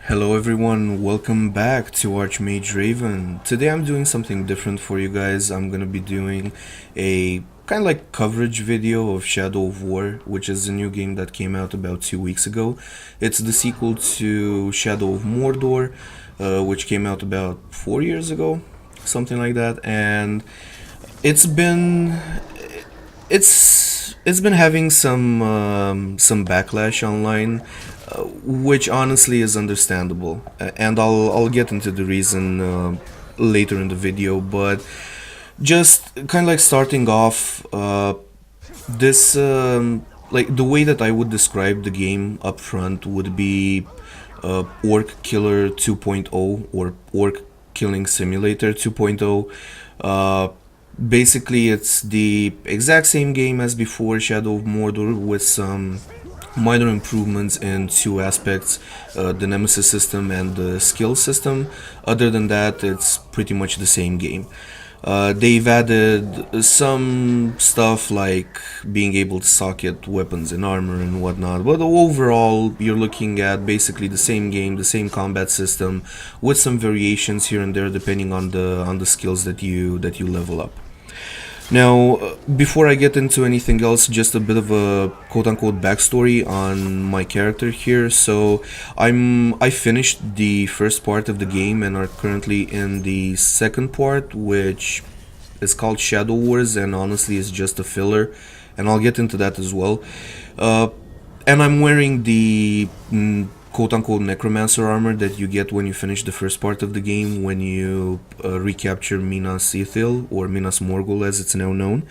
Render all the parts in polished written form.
Hello everyone, welcome back to Archmage Raven. Today I'm doing something different for you guys. I'm gonna be doing a kind of like coverage video of Shadow of War, which is a new game that came out about 2 weeks ago. It's the sequel to Shadow of Mordor, which came out about 4 years ago, something like that. And it's been it's been having some backlash online, which honestly is understandable, and I'll get into the reason later in the video. But just kind of like starting off, this like the way that I would describe the game up front would be Orc Killer 2.0 or Orc Killing Simulator 2.0. Uh, Basically, it's the exact same game as before Shadow of Mordor with some minor improvements in two aspects, the Nemesis system and the skill system. Other than that, it's pretty much the same game. They've added some stuff like being able to socket weapons and armor and whatnot, but overall you're looking at basically the same game, the same combat system, with some variations here and there depending on the skills that you level up. Now, before I get into anything else, just a bit of a quote-unquote backstory on my character here. So, I finished the first part of the game and are currently in the second part, which is called Shadow Wars, and honestly is just a filler, and I'll get into that as well. Uh, and I'm wearing the quote-unquote necromancer armor that you get when you finish the first part of the game, when you recapture Minas Ithil, or Minas Morgul as it's now known.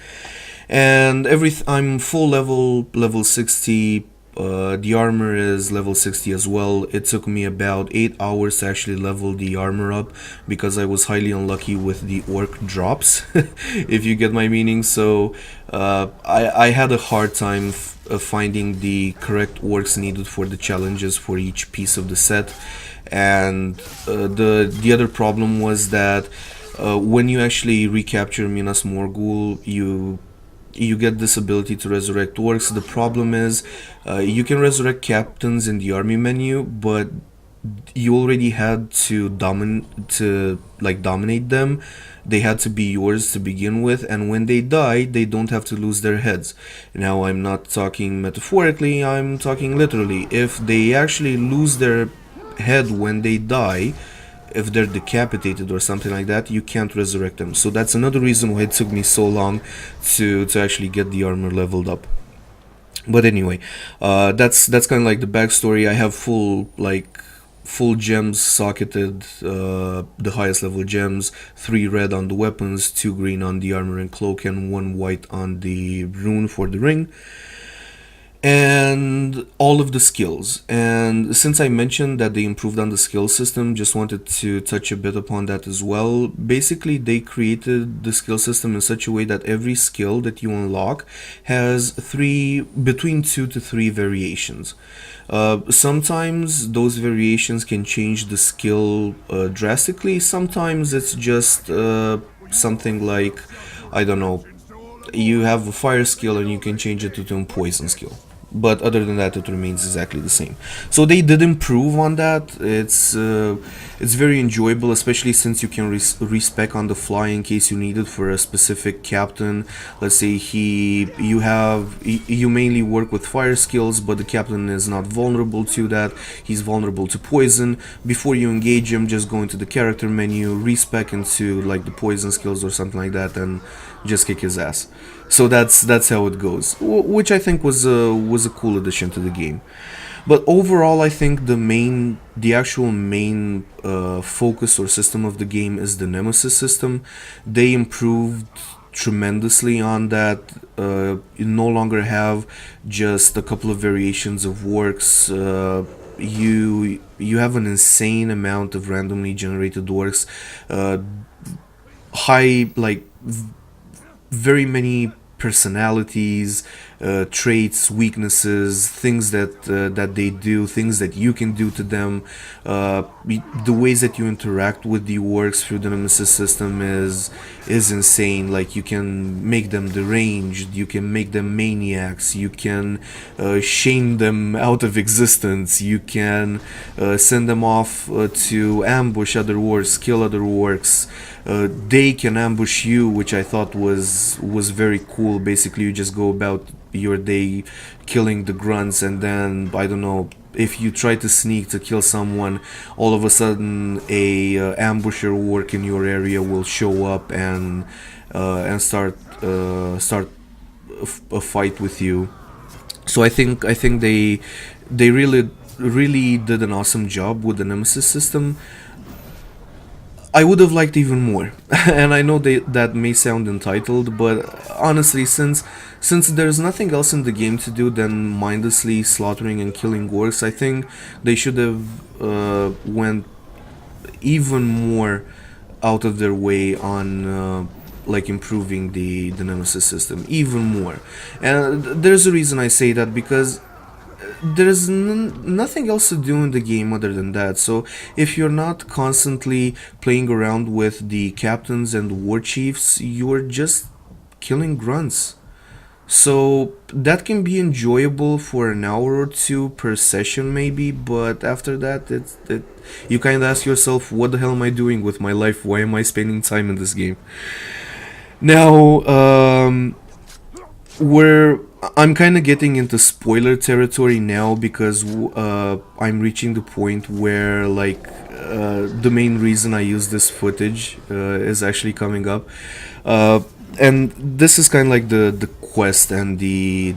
And I'm full level 60. The armor is level 60 as well. It took me about 8 hours to actually level the armor up because I was highly unlucky with the orc drops, if you get my meaning. So I had a hard time finding the correct orcs needed for the challenges for each piece of the set. And the other problem was that when you actually recapture Minas Morgul, you get this ability to resurrect orcs. The problem is, you can resurrect captains in the army menu, but you already had to dominate them. They had to be yours to begin with, and when they die, they don't have to lose their heads. Now, I'm not talking metaphorically, I'm talking literally. If they actually lose their head when they die, if they're decapitated or something like that, you can't resurrect them. So that's another reason why it took me so long to actually get the armor leveled up. But anyway, that's kind of like the backstory. I have full gems socketed, the highest level gems, 3 red on the weapons, 2 green on the armor and cloak, and 1 white on the rune for the ring, and all of the skills. And since I mentioned that they improved on the skill system, just wanted to touch a bit upon that as well. Basically, they created the skill system in such a way that every skill that you unlock has between 2 to 3 variations. Sometimes those variations can change the skill drastically. Sometimes it's just something like, I don't know, you have a fire skill and you can change it to a poison skill, but other than that it remains exactly the same. So they did improve on that. It's very enjoyable, especially since you can respec on the fly in case you need it for a specific captain. Let's say you mainly work with fire skills, but the captain is not vulnerable to that. He's vulnerable to poison. Before you engage him, just go into the character menu, respec into like the poison skills or something like that, and just kick his ass. So that's how it goes, which I think was a cool addition to the game. But overall, I think the actual main focus or system of the game is the Nemesis system. They improved tremendously on that. You no longer have just a couple of variations of orcs. You have an insane amount of randomly generated orcs. High, like very many personalities, traits, weaknesses, things that they do, things that you can do to them. The ways that you interact with the orcs through the nemesis system is insane. Like you can make them deranged, you can make them maniacs, you can shame them out of existence, you can send them off to ambush other orcs, kill other orcs. They can ambush you, which I thought was very cool. Basically, you just go about your day killing the grunts, and then I don't know, if you try to sneak to kill someone, all of a sudden a ambusher orc in your area will show up and start a fight with you. So I think they really did an awesome job with the nemesis system. I would have liked even more, and I know that may sound entitled, but honestly, since there's nothing else in the game to do than mindlessly slaughtering and killing orcs, I think they should have went even more out of their way on like improving the nemesis system even more. And there's a reason I say that, because there's nothing else to do in the game other than that. So if you're not constantly playing around with the captains and war chiefs, you're just killing grunts. So that can be enjoyable for an hour or two per session maybe, but after that you kind of ask yourself, what the hell am I doing with my life? Why am I spending time in this game? Now, we're I'm kind of getting into spoiler territory now, because I'm reaching the point where like the main reason I use this footage is actually coming up, and this is kind of like the quest and the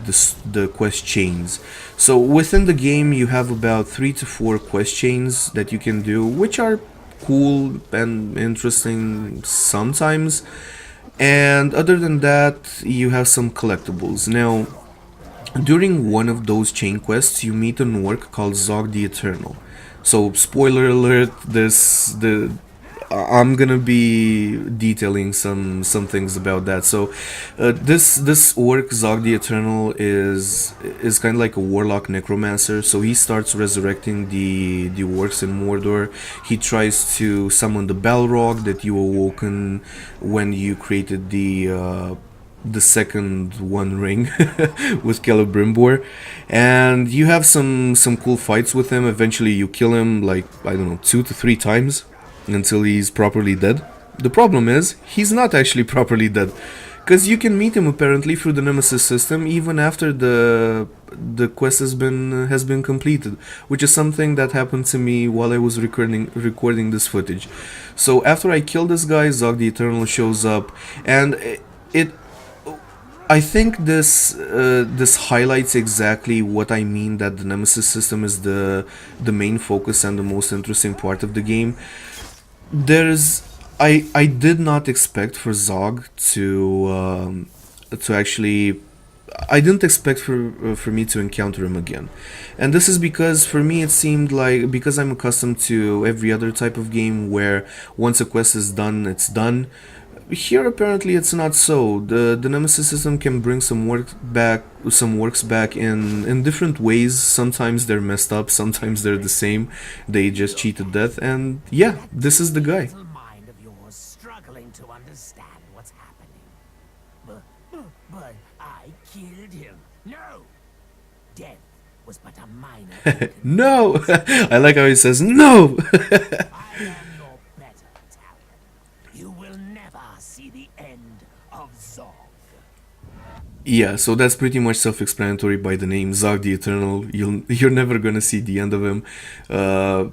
quest chains. So within the game, you have about 3 to 4 quest chains that you can do, which are cool and interesting sometimes. And other than that, you have some collectibles. Now, during one of those chain quests, you meet an orc called Zog the Eternal. So, spoiler alert, I'm gonna be detailing some things about that. So, this orc Zog the Eternal is kind of like a warlock necromancer. So he starts resurrecting the orcs in Mordor. He tries to summon the Balrog that you awoken when you created the second One Ring with Celebrimbor, and you have some cool fights with him. Eventually, you kill him like, I don't know, 2 to 3 times until he's properly dead. The problem is he's not actually properly dead, because you can meet him apparently through the Nemesis system even after the quest has been completed, which is something that happened to me while I was recording this footage. So after I kill this guy, Zog the Eternal shows up, and it I think this highlights exactly what I mean, that the Nemesis system is the main focus and the most interesting part of the game. There's I did not expect for Zog to actually, I didn't expect for me to encounter him again, and this is because for me it seemed like, because I'm accustomed to every other type of game where once a quest is done, it's done. Here apparently it's not so. The Nemesis system can bring some works back in different ways. Sometimes they're messed up, sometimes they're the same. They just cheat to death, and yeah, this is the guy. Little mind of yours struggling to understand what's happening. But I killed him. No! Death was but a minor. No! I like how he says no! I am your better, Italian. You will never see the end of Zog. Yeah, so that's pretty much self-explanatory by the name Zog the Eternal. You're never gonna see the end of him. Uh,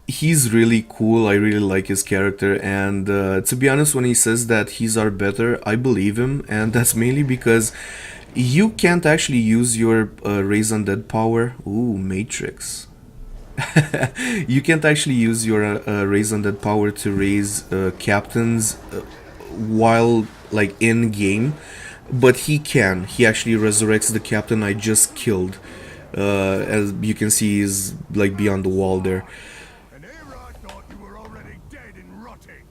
he's really cool. I really like his character, and to be honest, when he says that he's our better, I believe him, and that's mainly because you can't actually use your raise undead power. Ooh, Matrix. You can't actually use your raise undead power to raise captains while like in game, but he can. He actually resurrects the captain I just killed. As you can see, he's like beyond the wall there. And here I thought you were already dead and rotting.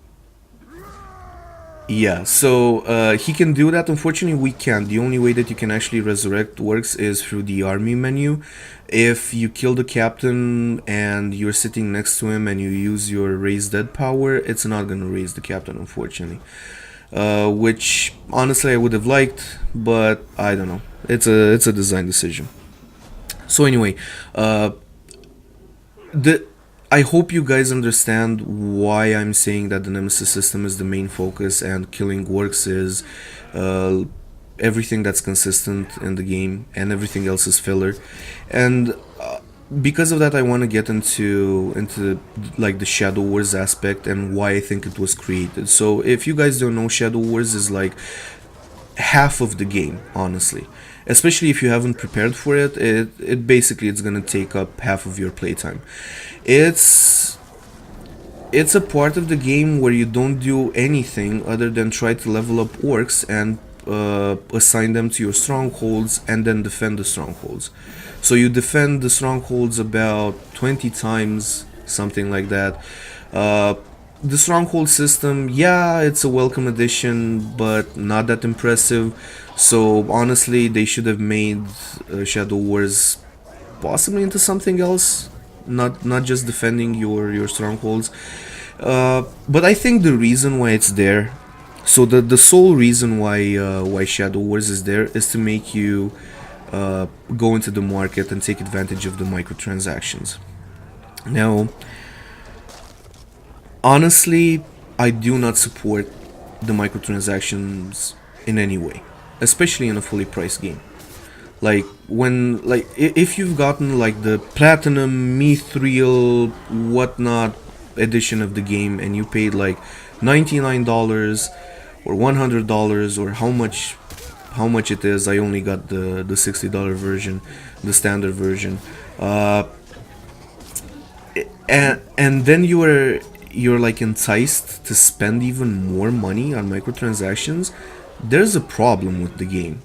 Yeah, so he can do that. Unfortunately, we can't. The only way that you can actually resurrect works is through the army menu. If you kill the captain and you're sitting next to him and you use your raise dead power, it's not gonna raise the captain, unfortunately. Which honestly I would have liked, but I don't know. It's a design decision. So anyway, uh, the I hope you guys understand why I'm saying that the Nemesis system is the main focus and killing works is uh, everything that's consistent in the game and everything else is filler. And because of that, I want to get into like the Shadow Wars aspect and why I think it was created. So if you guys don't know, Shadow Wars is like half of the game, honestly. Especially if you haven't prepared for it, it basically it's gonna take up half of your playtime. It's it's a part of the game where you don't do anything other than try to level up orcs and assign them to your strongholds and then defend the strongholds. So you defend the strongholds about 20 times, something like that. Uh, the stronghold system, yeah, it's a welcome addition, but not that impressive. So honestly, they should have made Shadow Wars possibly into something else, not just defending your strongholds. But I think the reason why it's there, so the sole reason why Shadow Wars is there is to make you go into the market and take advantage of the microtransactions. Now, honestly, I do not support the microtransactions in any way, especially in a fully priced game. Like when if you've gotten like the platinum mithril whatnot edition of the game and you paid like $99 or $100 or how much it is. I only got the $60 version, the standard version. uh and then you're like enticed to spend even more money on microtransactions. There's a problem with the game.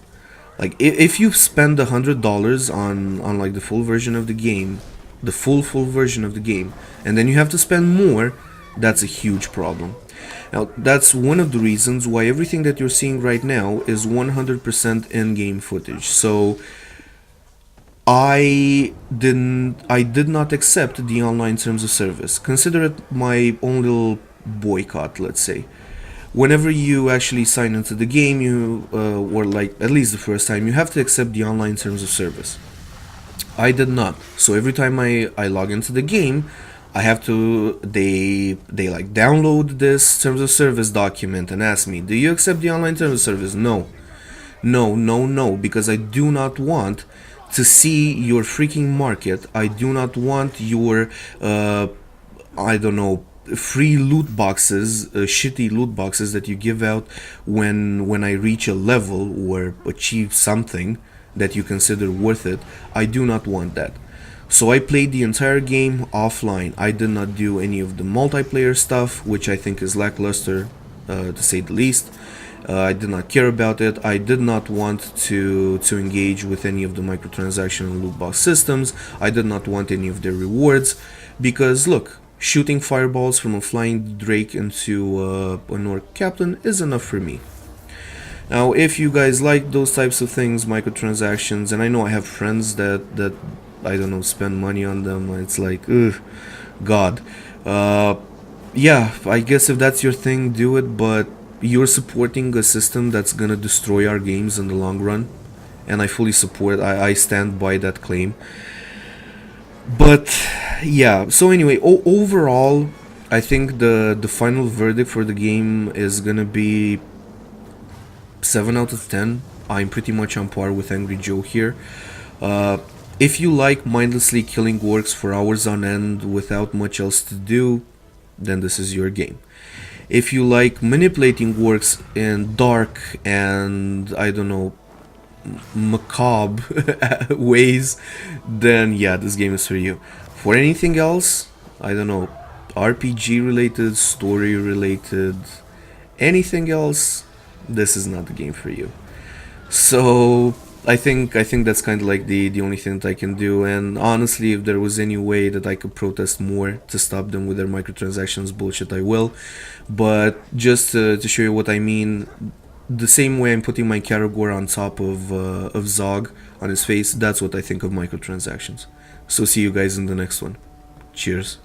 Like if you spend $100 on like the full version of the game, the full version of the game, and then you have to spend more, that's a huge problem. Now that's one of the reasons why everything that you're seeing right now is 100% in-game footage. So I did not accept the online terms of service. Consider it my own little boycott, let's say. Whenever you actually sign into the game, you or like at least the first time, you have to accept the online terms of service. I did not. So every time I log into the game, I have to they like download this terms of service document and ask me, do you accept the online terms of service? No. No, no, no, because I do not want to see your freaking market. I do not want your, I don't know, free loot boxes, shitty loot boxes that you give out when I reach a level or achieve something that you consider worth it. I do not want that. So I played the entire game offline. I did not do any of the multiplayer stuff, which I think is lackluster, to say the least. I did not care about it. I did not want to engage with any of the microtransaction and loot box systems. I did not want any of their rewards because look, shooting fireballs from a flying drake into an orc captain is enough for me. Now, if you guys like those types of things, microtransactions, and I know I have friends that I don't know spend money on them, it's like, ugh, God. Uh, yeah, I guess if that's your thing, do it. But you're supporting a system that's gonna destroy our games in the long run, and I fully support. I stand by that claim. But yeah. So anyway, overall, I think the final verdict for the game is gonna be 7 out of 10. I'm pretty much on par with Angry Joe here. Uh, if you like mindlessly killing orcs for hours on end without much else to do, then this is your game. If you like manipulating orcs in dark and I don't know macabre ways, then yeah, this game is for you. For anything else, I don't know, RPG related, story related, anything else, this is not the game for you. So I think that's kind of like the only thing that I can do. And honestly, if there was any way that I could protest more to stop them with their microtransactions bullshit, I will. But just to show you what I mean, the same way I'm putting my Caragor on top of Zog on his face, that's what I think of microtransactions. So see you guys in the next one. Cheers.